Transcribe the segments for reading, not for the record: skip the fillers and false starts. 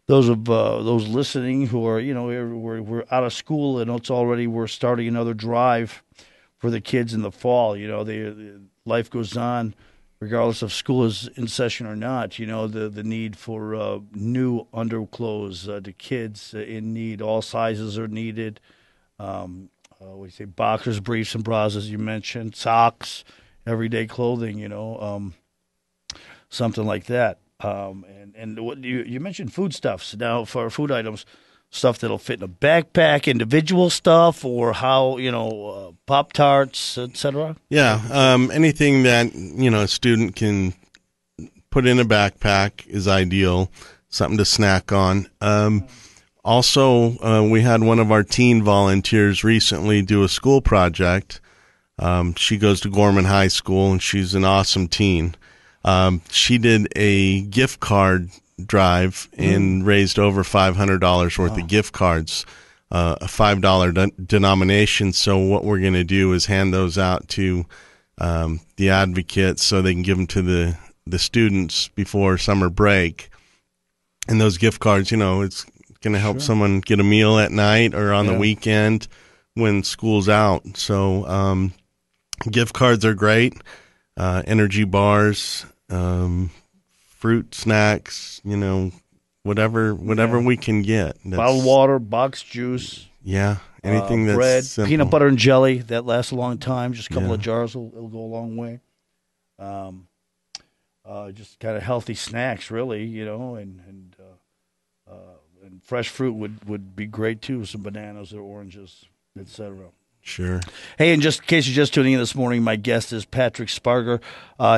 those listening who are, we're out of school and we're starting another drive for the kids in the fall. Life goes on regardless of school is in session or not. The need for new underclothes to kids in need. All sizes are needed. What do you say? Boxers, briefs, and bras, as you mentioned. Socks, everyday clothing. Something like that. And what you mentioned foodstuffs. Now, for food items, stuff that'll fit in a backpack, individual stuff, or how, Pop-Tarts, etc.? Yeah, anything that, a student can put in a backpack is ideal, something to snack on. Also, we had one of our teen volunteers recently do a school project. She goes to Gorman High School, and she's an awesome teen. She did a gift card drive and raised over $500 worth of gift cards, a $5 denomination. So what we're going to do is hand those out to the advocates so they can give them to the students before summer break. And those gift cards, it's going to help someone get a meal at night or on the weekend when school's out. So gift cards are great. Energy bars, fruit snacks, whatever we can get. Bottled water, boxed juice. Yeah, anything that's bread, simple. peanut butter and jelly that lasts a long time. Just a couple of jars will go a long way. Just kind of healthy snacks, really, and fresh fruit would be great too. Some bananas or oranges, etc. Sure. Hey, and just in case you're just tuning in this morning, my guest is Patrick Spargur.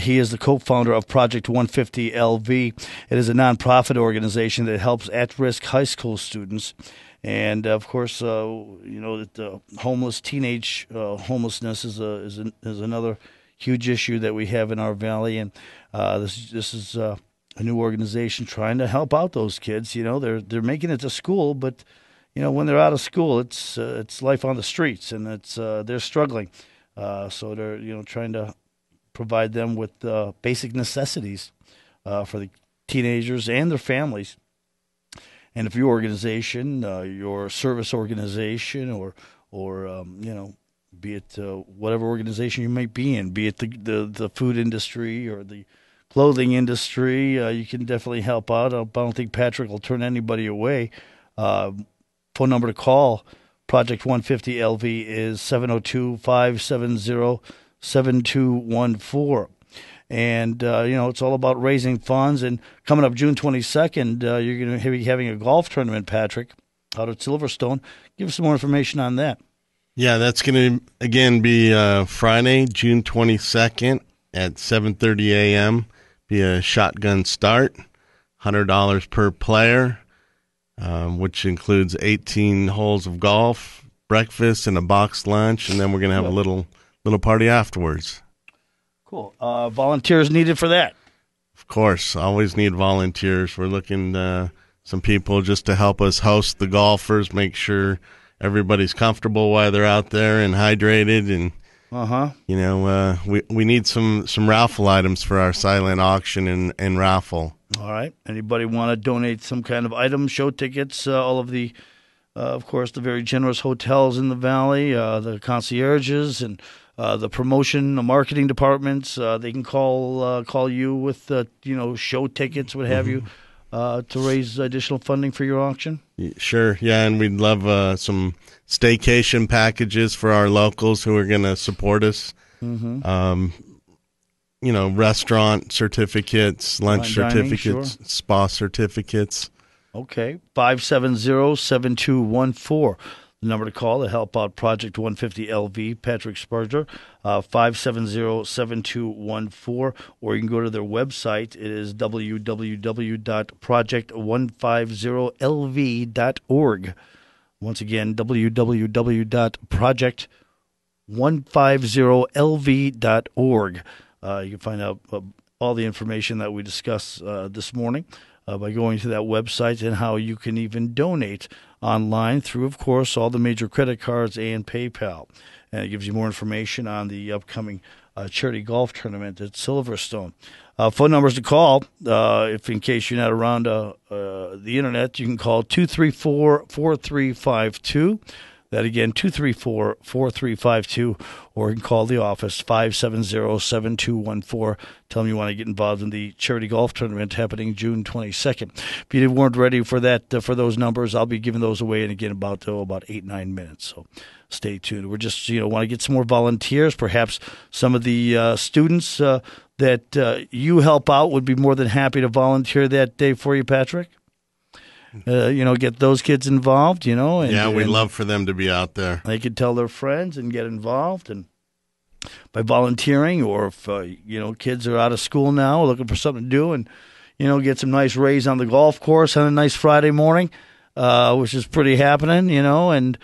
He is the co-founder of Project 150 LV. It is a nonprofit organization that helps at-risk high school students. And, of course, that homeless teenage homelessness is another huge issue that we have in our valley. And this is a new organization trying to help out those kids. They're making it to school, but when they're out of school, it's life on the streets, and they're struggling. So they're trying to provide them with basic necessities for the teenagers and their families. And if your organization, your service organization, or be it whatever organization you might be in, be it the food industry or the clothing industry, you can definitely help out. I don't think Patrick will turn anybody away. Phone number to call Project 150 LV is 702-570-7214. And, it's all about raising funds. And coming up June 22nd, you're going to be having a golf tournament, Patrick, out at Silverstone. Give us some more information on that. Yeah, that's going to, again, be Friday, June 22nd at 7:30 a.m. Be a shotgun start, $100 per player. Which includes 18 holes of golf, breakfast, and a boxed lunch, and then we're going to have a little party afterwards. Cool. Volunteers needed for that? Of course. Always need volunteers. We're looking some people just to help us host the golfers, make sure everybody's comfortable while they're out there and hydrated. And, we need some raffle items for our silent auction and raffle. All right. Anybody want to donate some kind of item, show tickets, all of the, of course, the very generous hotels in the valley, the concierges, and the promotion, the marketing departments, they can call you with, show tickets, what have you, to raise additional funding for your auction? Sure. Yeah, and we'd love some staycation packages for our locals who are going to support us. Restaurant certificates, lunch certificates, spa certificates. Okay, 570-7214. The number to call to help out Project 150 LV, Patrick Spargur, 570-7214. Or you can go to their website. It is www.project150lv.org. Once again, www.project150lv.org. You can find out all the information that we discussed this morning by going to that website, and how you can even donate online through, of course, all the major credit cards and PayPal. And it gives you more information on the upcoming charity golf tournament at Silverstone. Phone numbers to call, if in case you're not around the internet, you can call 234-4352. That again, 234-4352, or you can call the office, 570-7214. Tell them you want to get involved in the charity golf tournament happening June 22nd. If you weren't ready for that, for those numbers, I'll be giving those away in again about 8-9 minutes. So stay tuned. We're just, want to get some more volunteers. Perhaps some of the students that you help out would be more than happy to volunteer that day for you, Patrick. Get those kids involved, And, we'd love for them to be out there. They could tell their friends and get involved and by volunteering, or if, kids are out of school now looking for something to do and, get some nice rays on the golf course on a nice Friday morning, which is pretty happening, and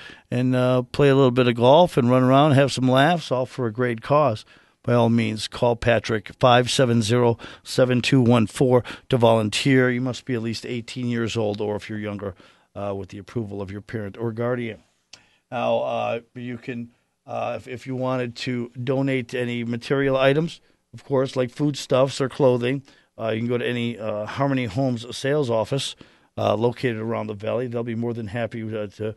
play a little bit of golf and run around and have some laughs, all for a great cause. By all means, call Patrick, 570-7214 to volunteer. You must be at least 18 years old, or if you're younger, with the approval of your parent or guardian. Now, you can, if you wanted to donate any material items, of course, like foodstuffs or clothing, you can go to any Harmony Homes sales office located around the valley. They'll be more than happy to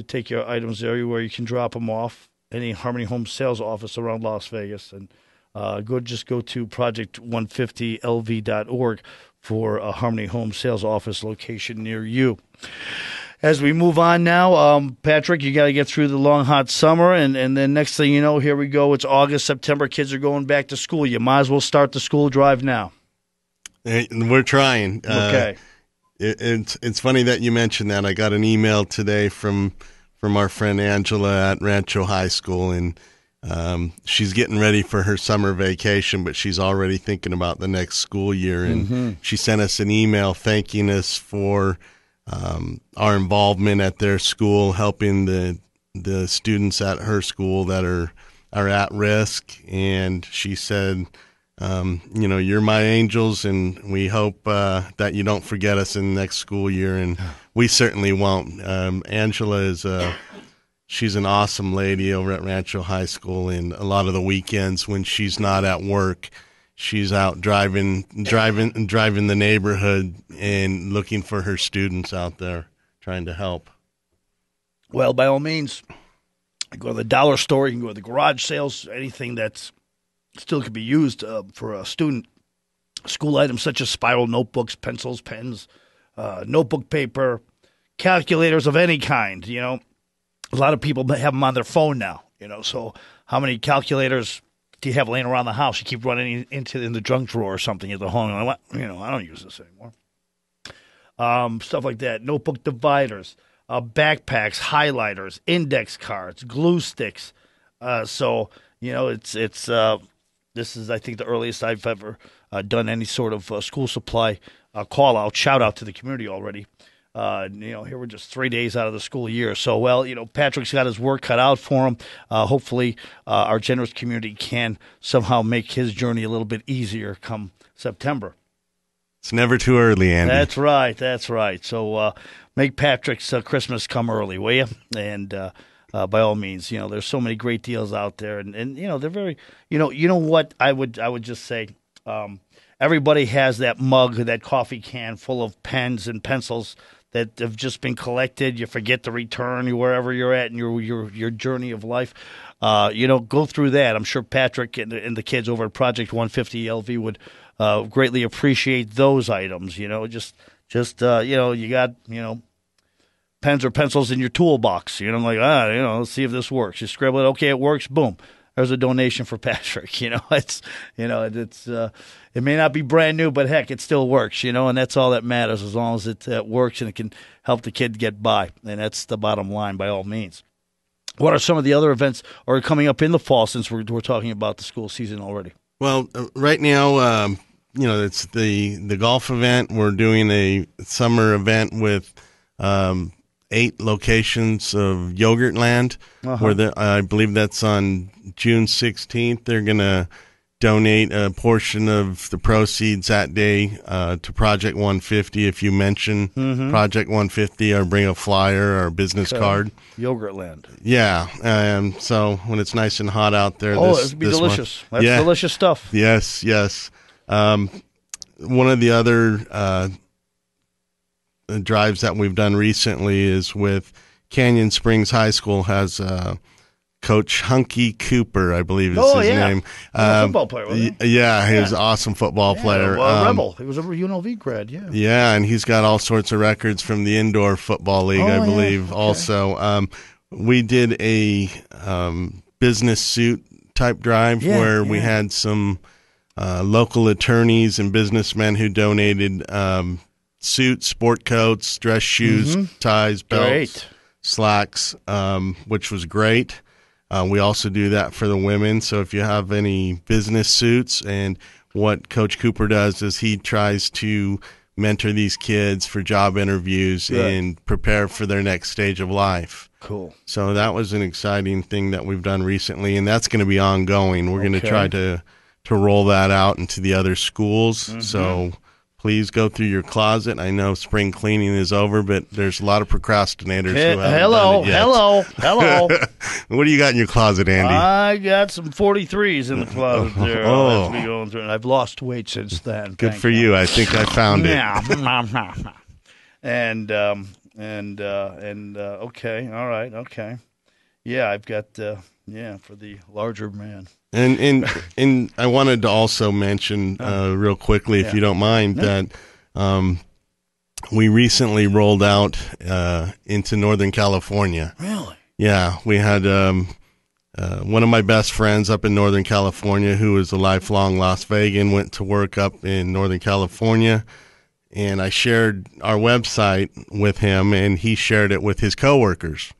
take your items there, where you can drop them off. Any Harmony Home sales office around Las Vegas, and go to project150lv.org for a Harmony Home sales office location near you. As we move on now, Patrick, you got to get through the long, hot summer, and then next thing you know, here we go. It's August, September. Kids are going back to school. You might as well start the school drive now. We're trying. Okay. It's funny that you mentioned that. I got an email today from our friend Angela at Rancho High School, and she's getting ready for her summer vacation, but she's already thinking about the next school year. And she sent us an email thanking us for our involvement at their school, helping the students at her school that are at risk. And she said, you're my angels, and we hope that you don't forget us in the next school year, and we certainly won't. Angela she's an awesome lady over at Rancho High School, and a lot of the weekends when she's not at work, she's out driving the neighborhood and looking for her students out there, trying to help. Well, by all means, go to the dollar store, you can go to the garage sales, anything that's still could be used for a student. School items such as spiral notebooks, pencils, pens, notebook paper, calculators of any kind. A lot of people have them on their phone now. So how many calculators do you have laying around the house? You keep running in the junk drawer or something at the home. I don't use this anymore. Stuff like that. Notebook dividers, backpacks, highlighters, index cards, glue sticks. This is, I think, the earliest I've ever done any sort of school supply call-out, shout-out to the community already. Here we're just 3 days out of the school year. So, Patrick's got his work cut out for him. Hopefully, our generous community can somehow make his journey a little bit easier come September. It's never too early, Andy. That's right. So make Patrick's Christmas come early, will you? And by all means, there's so many great deals out there, and they're very, what I would just say, everybody has that mug, that coffee can full of pens and pencils that have just been collected. You forget to return wherever you're at in your journey of life. Go through that. I'm sure Patrick and the kids over at Project 150 LV would greatly appreciate those items. You got pens or pencils in your toolbox. Let's see if this works. You scribble it. Okay, it works. Boom. There's a donation for Patrick. It may not be brand new, but heck, it still works. And that's all that matters, as long as it works and it can help the kid get by. And that's the bottom line, by all means. What are some of the other events are coming up in the fall, since we're talking about the school season already? Well, right now, it's the golf event. We're doing a summer event with 8 locations of Yogurtland, where I believe that's on June 16th. They're going to donate a portion of the proceeds that day to Project 150. If you mention Project 150 or bring a flyer or a business card. Yogurtland. Yeah. So when it's nice and hot out there, it'd be delicious. That's delicious stuff. Yes. One of the other drives that we've done recently is with Canyon Springs High School has Coach Hunky Cooper, I believe is his name. Football player, wasn't he? Yeah, he was an awesome football player. Rebel. He was a UNLV grad, Yeah, and he's got all sorts of records from the Indoor Football League, I believe, also. We did a business suit type drive where we had some local attorneys and businessmen who donated suits, sport coats, dress shoes, ties, belts, slacks, which was great. We also do that for the women. So if you have any business suits, and what Coach Cooper does is he tries to mentor these kids for job interviews and prepare for their next stage of life. Cool. So that was an exciting thing that we've done recently, and that's going to be ongoing. We're going to try to roll that out into the other schools. So please go through your closet. I know spring cleaning is over, but there's a lot of procrastinators who haven't done it yet. Hello. What do you got in your closet, Andy? I got some 43s in the closet there. As we go through, and I've lost weight since then. Good for you. I think I found it. And okay, all right, okay. Yeah, I've got for the larger man. And I wanted to also mention real quickly, if you don't mind, that we recently rolled out into Northern California. Really? Yeah, we had one of my best friends up in Northern California who is a lifelong Las Vegan, went to work up in Northern California, and I shared our website with him, and he shared it with his coworkers.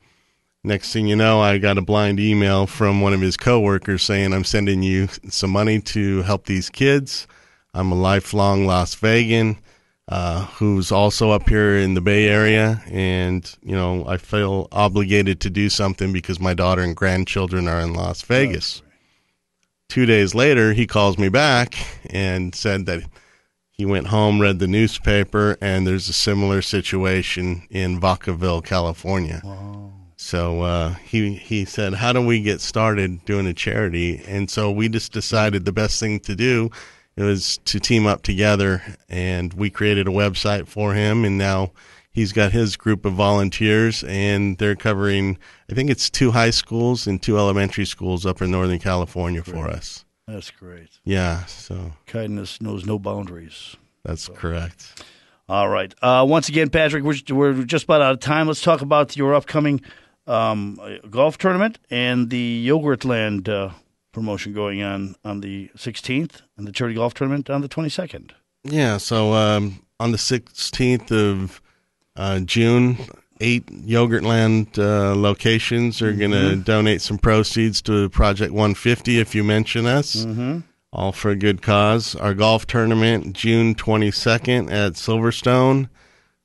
Next thing you know, I got a blind email from one of his coworkers saying, I'm sending you some money to help these kids. I'm a lifelong Las Vegan who's also up here in the Bay Area, and, I feel obligated to do something because my daughter and grandchildren are in Las Vegas. 2 days later, he calls me back and said that he went home, read the newspaper, and there's a similar situation in Vacaville, California. Wow. So he said, how do we get started doing a charity? And so we just decided the best thing to do was to team up together, and we created a website for him, and now he's got his group of volunteers, and they're covering, I think it's 2 high schools and 2 elementary schools up in Northern California for us. That's great. Yeah. So kindness knows no boundaries. That's correct. All right. Once again, Patrick, we're just about out of time. Let's talk about your upcoming golf tournament and the Yogurtland promotion going on the 16th, and the charity golf tournament on the 22nd. Yeah, so on the 16th of June, 8 Yogurtland locations are going to donate some proceeds to Project 150 if you mention us, all for a good cause. Our golf tournament, June 22nd at Silverstone,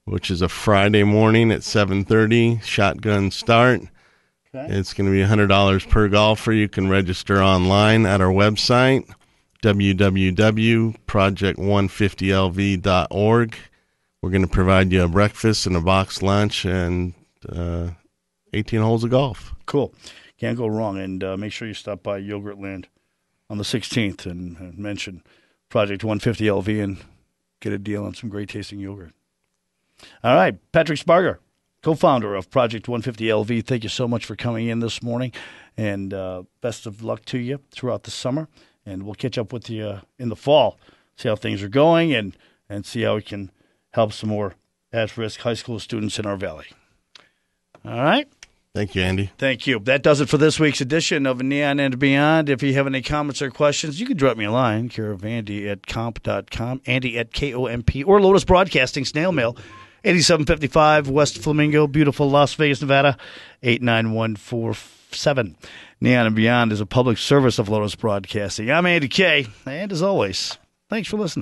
which is a Friday morning at 7:30, shotgun start. Okay. It's going to be $100 per golfer. You can register online at our website, www.project150lv.org. We're going to provide you a breakfast and a box lunch and 18 holes of golf. Cool. Can't go wrong. And make sure you stop by Yogurtland on the 16th and mention Project 150LV and get a deal on some great tasting yogurt. All right. Patrick Spargur, co-founder of Project 150LV, thank you so much for coming in this morning, and best of luck to you throughout the summer. And we'll catch up with you in the fall, see how things are going, and see how we can help some more at-risk high school students in our valley. All right? Thank you, Andy. Thank you. That does it for this week's edition of Neon and Beyond. If you have any comments or questions, you can drop me a line, care of Andy at comp.com, Andy at KOMP, or Lotus Broadcasting, snail mail, 8755 West Flamingo, beautiful Las Vegas, Nevada, 89147. Neon and Beyond is a public service of Lotus Broadcasting. I'm Andy Kaye, and as always, thanks for listening.